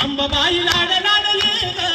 अंबाबाई लाड लाड ये ग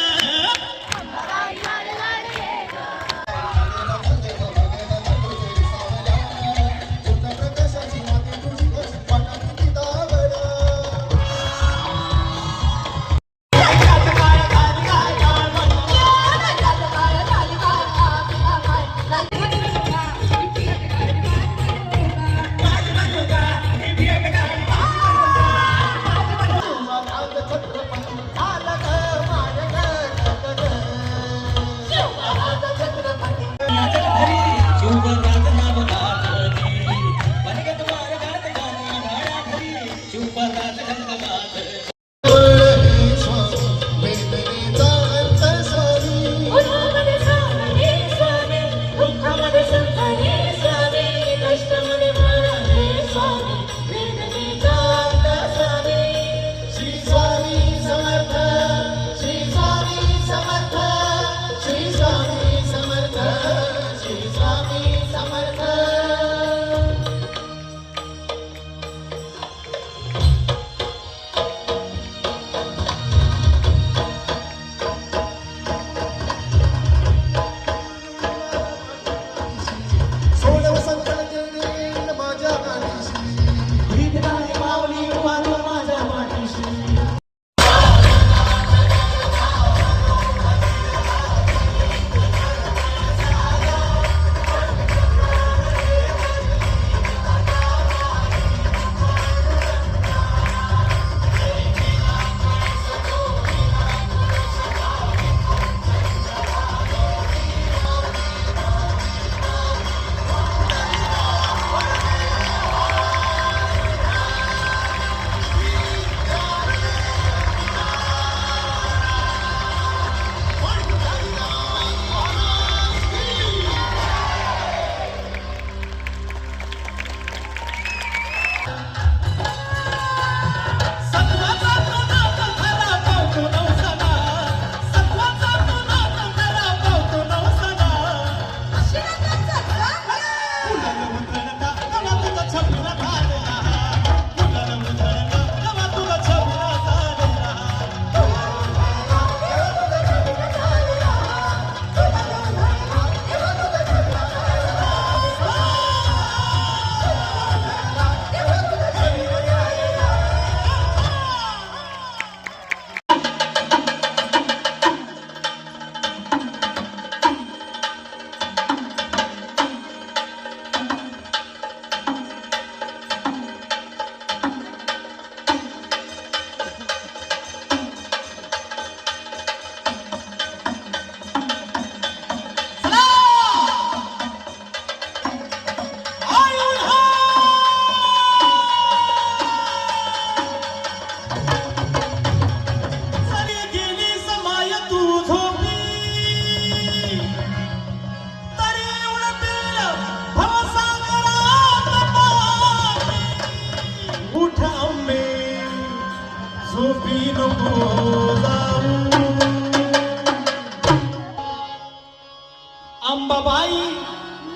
अंबाबाई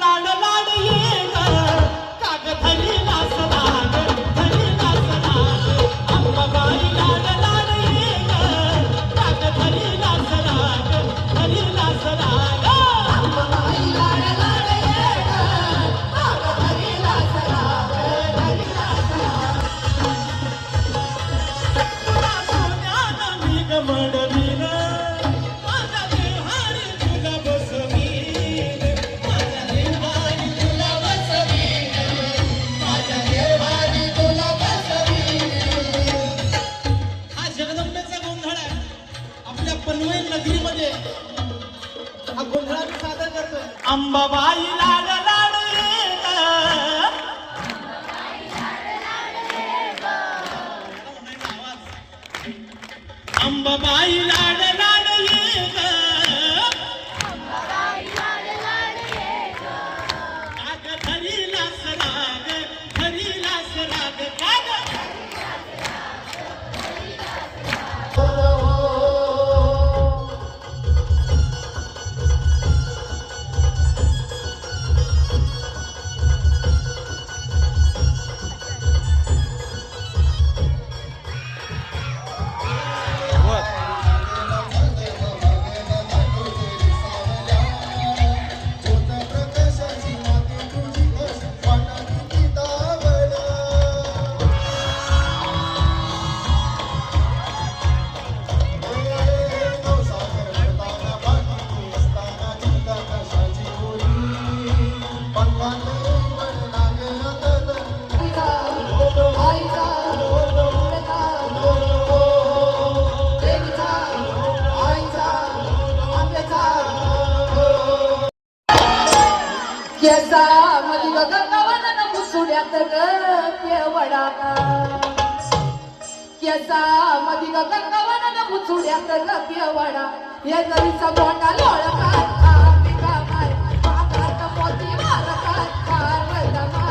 लाड लाड ये ग काग धरी नाच लाग धरी नाच लाग अंबाबाई लाड लाड ये ग काग धरी नाच लाग धरी नाच लाग अंबाबाई लाड लाड ये ग काग धरी नाच लाग धरी नाच लाग तुला सोन्यानं मी ग मडवीन माझ्या देहारी तुला बसवीन माझ्या देहारी तुला बसवीन माझ्या देहारी तुला बसवीन. हा जगदंबेचा गोंधळ आहे आपल्या पनवेल नगरीमध्ये. हा गोंधळ आम्ही सादर करतोय. अंबाबाई लाड लाड ये ग अंबाबाई लाड लाड ये ग अंबाबाई लाड लाड ये ग काग धरी लास लाग धरी लास लाग काग केसा मधी गंगावन मुसुड्यात ग केवडा केसा मधी गंगावन मुसुड्यात ग केवडा हे जरीचा मोठा लोळका पिका मार पाकात मोती मारका मारदमा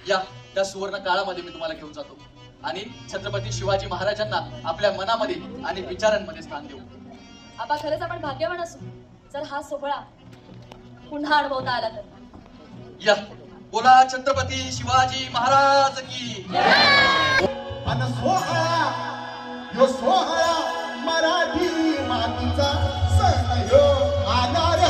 या त्या सुवर्ण काळामध्ये मी तुम्हाला घेऊन जातो आणि छत्रपती शिवाजी महाराजांना आपल्या मनामध्ये आणि विचारांमध्ये स्थान देऊ. आबा खरंच आपण भाग्यवान असू जर हा सोहळा पुन्हा अनुभवता आला तर. या बोला छत्रपती शिवाजी महाराज की. अन सोहळा यो सोहळा मराठी मातीचा सण ह्यो आधार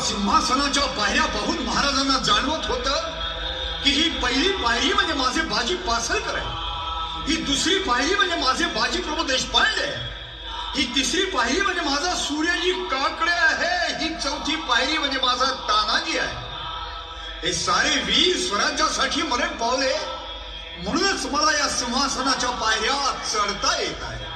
सिंहासनाच्या पायऱ्या पाहून महाराजांना जाणवत होतं की ही पहिली पायरी म्हणजे माझे बाजी पासळकर आहे, ही दुसरी पायरी म्हणजे माझे बाजी प्रभू देशपांडे, ही तिसरी पायरी म्हणजे माझा सूर्यजी काकडे आहे, ही चौथी पायरी म्हणजे माझा तानाजी आहे. हे सारे वीर स्वराज्यासाठी मरण पावले, म्हणूनच मला या सिंहासनाच्या पायऱ्या चढता येत आहे.